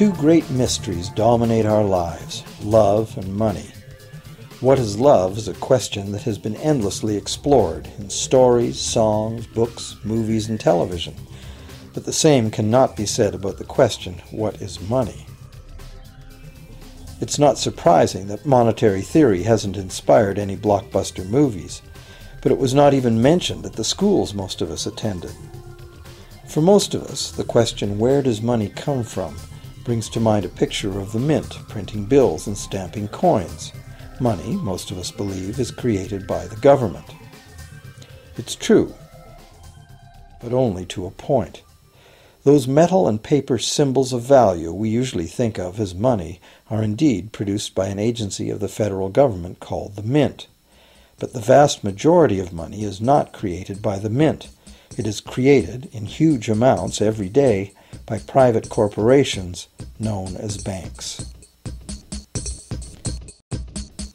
Two great mysteries dominate our lives, love and money. What is love is a question that has been endlessly explored in stories, songs, books, movies, and television. But the same cannot be said about the question, what is money? It's not surprising that monetary theory hasn't inspired any blockbuster movies, but it was not even mentioned at the schools most of us attended. For most of us, the question, where does money come from, brings to mind a picture of the mint printing bills and stamping coins. Money, most of us believe, is created by the government. It's true, but only to a point. Those metal and paper symbols of value we usually think of as money are indeed produced by an agency of the federal government called the Mint. But the vast majority of money is not created by the Mint. It is created in huge amounts every day by private corporations known as banks.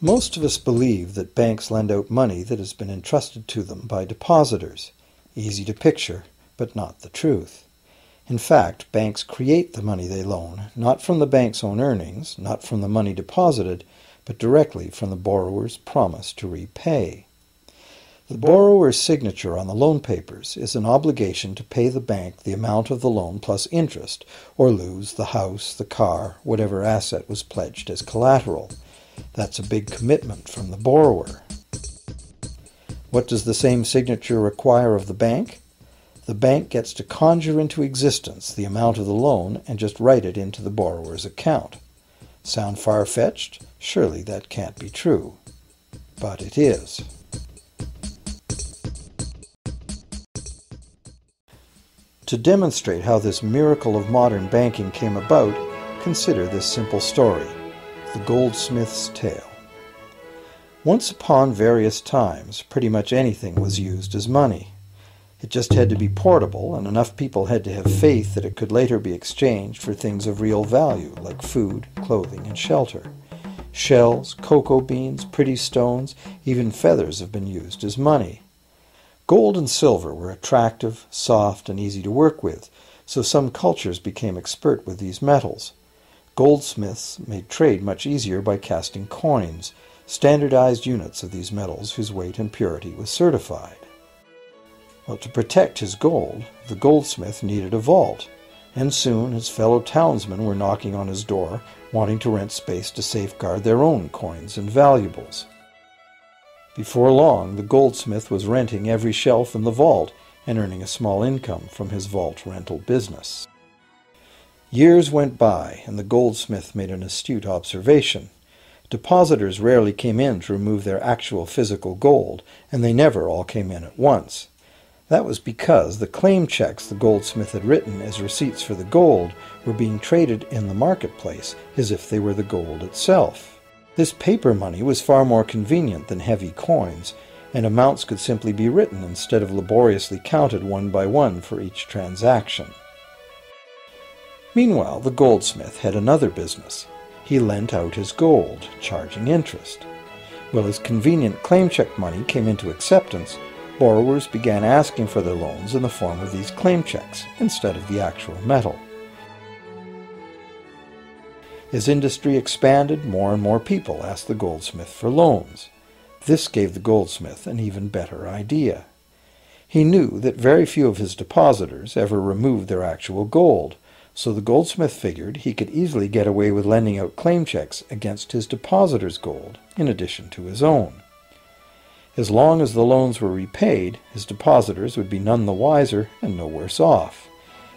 Most of us believe that banks lend out money that has been entrusted to them by depositors. Easy to picture, but not the truth. In fact, banks create the money they loan, not from the bank's own earnings, not from the money deposited, but directly from the borrower's promise to repay. The borrower's signature on the loan papers is an obligation to pay the bank the amount of the loan plus interest, or lose the house, the car, whatever asset was pledged as collateral. That's a big commitment from the borrower. What does the same signature require of the bank? The bank gets to conjure into existence the amount of the loan and just write it into the borrower's account. Sound far-fetched? Surely that can't be true. But it is. To demonstrate how this miracle of modern banking came about, consider this simple story, the goldsmith's tale. Once upon various times, pretty much anything was used as money. It just had to be portable, and enough people had to have faith that it could later be exchanged for things of real value, like food, clothing, and shelter. Shells, cocoa beans, pretty stones, even feathers have been used as money. Gold and silver were attractive, soft, and easy to work with, so some cultures became expert with these metals. Goldsmiths made trade much easier by casting coins, standardized units of these metals whose weight and purity was certified. Well, to protect his gold, the goldsmith needed a vault, and soon his fellow townsmen were knocking on his door, wanting to rent space to safeguard their own coins and valuables. Before long, the goldsmith was renting every shelf in the vault and earning a small income from his vault rental business. Years went by, and the goldsmith made an astute observation. Depositors rarely came in to remove their actual physical gold, and they never all came in at once. That was because the claim checks the goldsmith had written as receipts for the gold were being traded in the marketplace as if they were the gold itself. This paper money was far more convenient than heavy coins, and amounts could simply be written instead of laboriously counted one by one for each transaction. Meanwhile, the goldsmith had another business. He lent out his gold, charging interest. Well, as convenient claim check money came into acceptance, borrowers began asking for their loans in the form of these claim checks instead of the actual metal. As industry expanded, more and more people asked the goldsmith for loans. This gave the goldsmith an even better idea. He knew that very few of his depositors ever removed their actual gold, so the goldsmith figured he could easily get away with lending out claim checks against his depositors' gold, in addition to his own. As long as the loans were repaid, his depositors would be none the wiser and no worse off,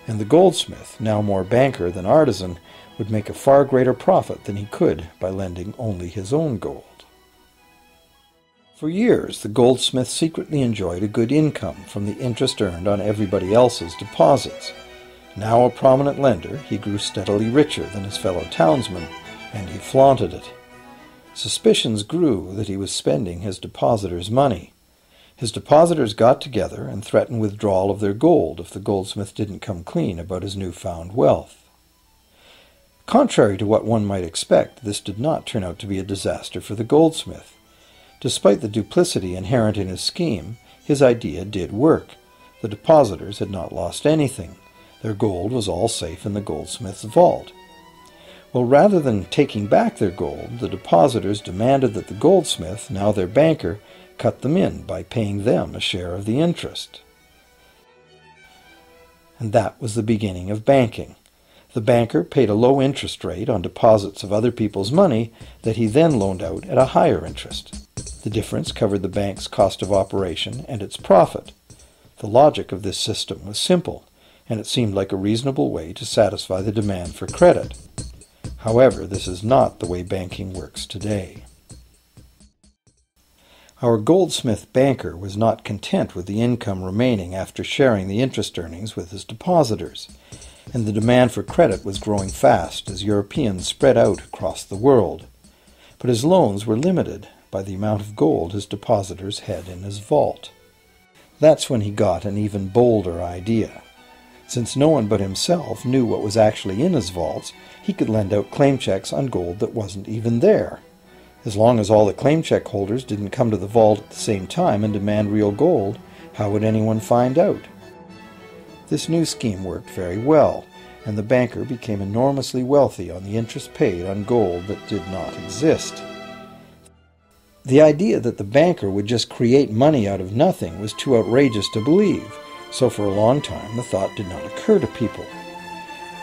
and the goldsmith, now more banker than artisan, would make a far greater profit than he could by lending only his own gold. For years, the goldsmith secretly enjoyed a good income from the interest earned on everybody else's deposits. Now a prominent lender, he grew steadily richer than his fellow townsmen, and he flaunted it. Suspicions grew that he was spending his depositors' money. His depositors got together and threatened withdrawal of their gold if the goldsmith didn't come clean about his newfound wealth. Contrary to what one might expect, this did not turn out to be a disaster for the goldsmith. Despite the duplicity inherent in his scheme, his idea did work. The depositors had not lost anything. Their gold was all safe in the goldsmith's vault. Well, rather than taking back their gold, the depositors demanded that the goldsmith, now their banker, cut them in by paying them a share of the interest. And that was the beginning of banking. The banker paid a low interest rate on deposits of other people's money that he then loaned out at a higher interest. The difference covered the bank's cost of operation and its profit. The logic of this system was simple, and it seemed like a reasonable way to satisfy the demand for credit. However, this is not the way banking works today. Our goldsmith banker was not content with the income remaining after sharing the interest earnings with his depositors, and the demand for credit was growing fast as Europeans spread out across the world. But his loans were limited by the amount of gold his depositors had in his vault. That's when he got an even bolder idea. Since no one but himself knew what was actually in his vaults, he could lend out claim checks on gold that wasn't even there. As long as all the claim check holders didn't come to the vault at the same time and demand real gold, how would anyone find out? This new scheme worked very well, and the banker became enormously wealthy on the interest paid on gold that did not exist. The idea that the banker would just create money out of nothing was too outrageous to believe, so for a long time the thought did not occur to people.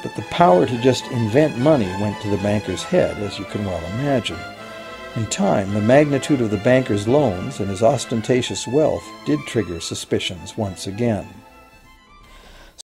But the power to just invent money went to the banker's head, as you can well imagine. In time, the magnitude of the banker's loans and his ostentatious wealth did trigger suspicions once again.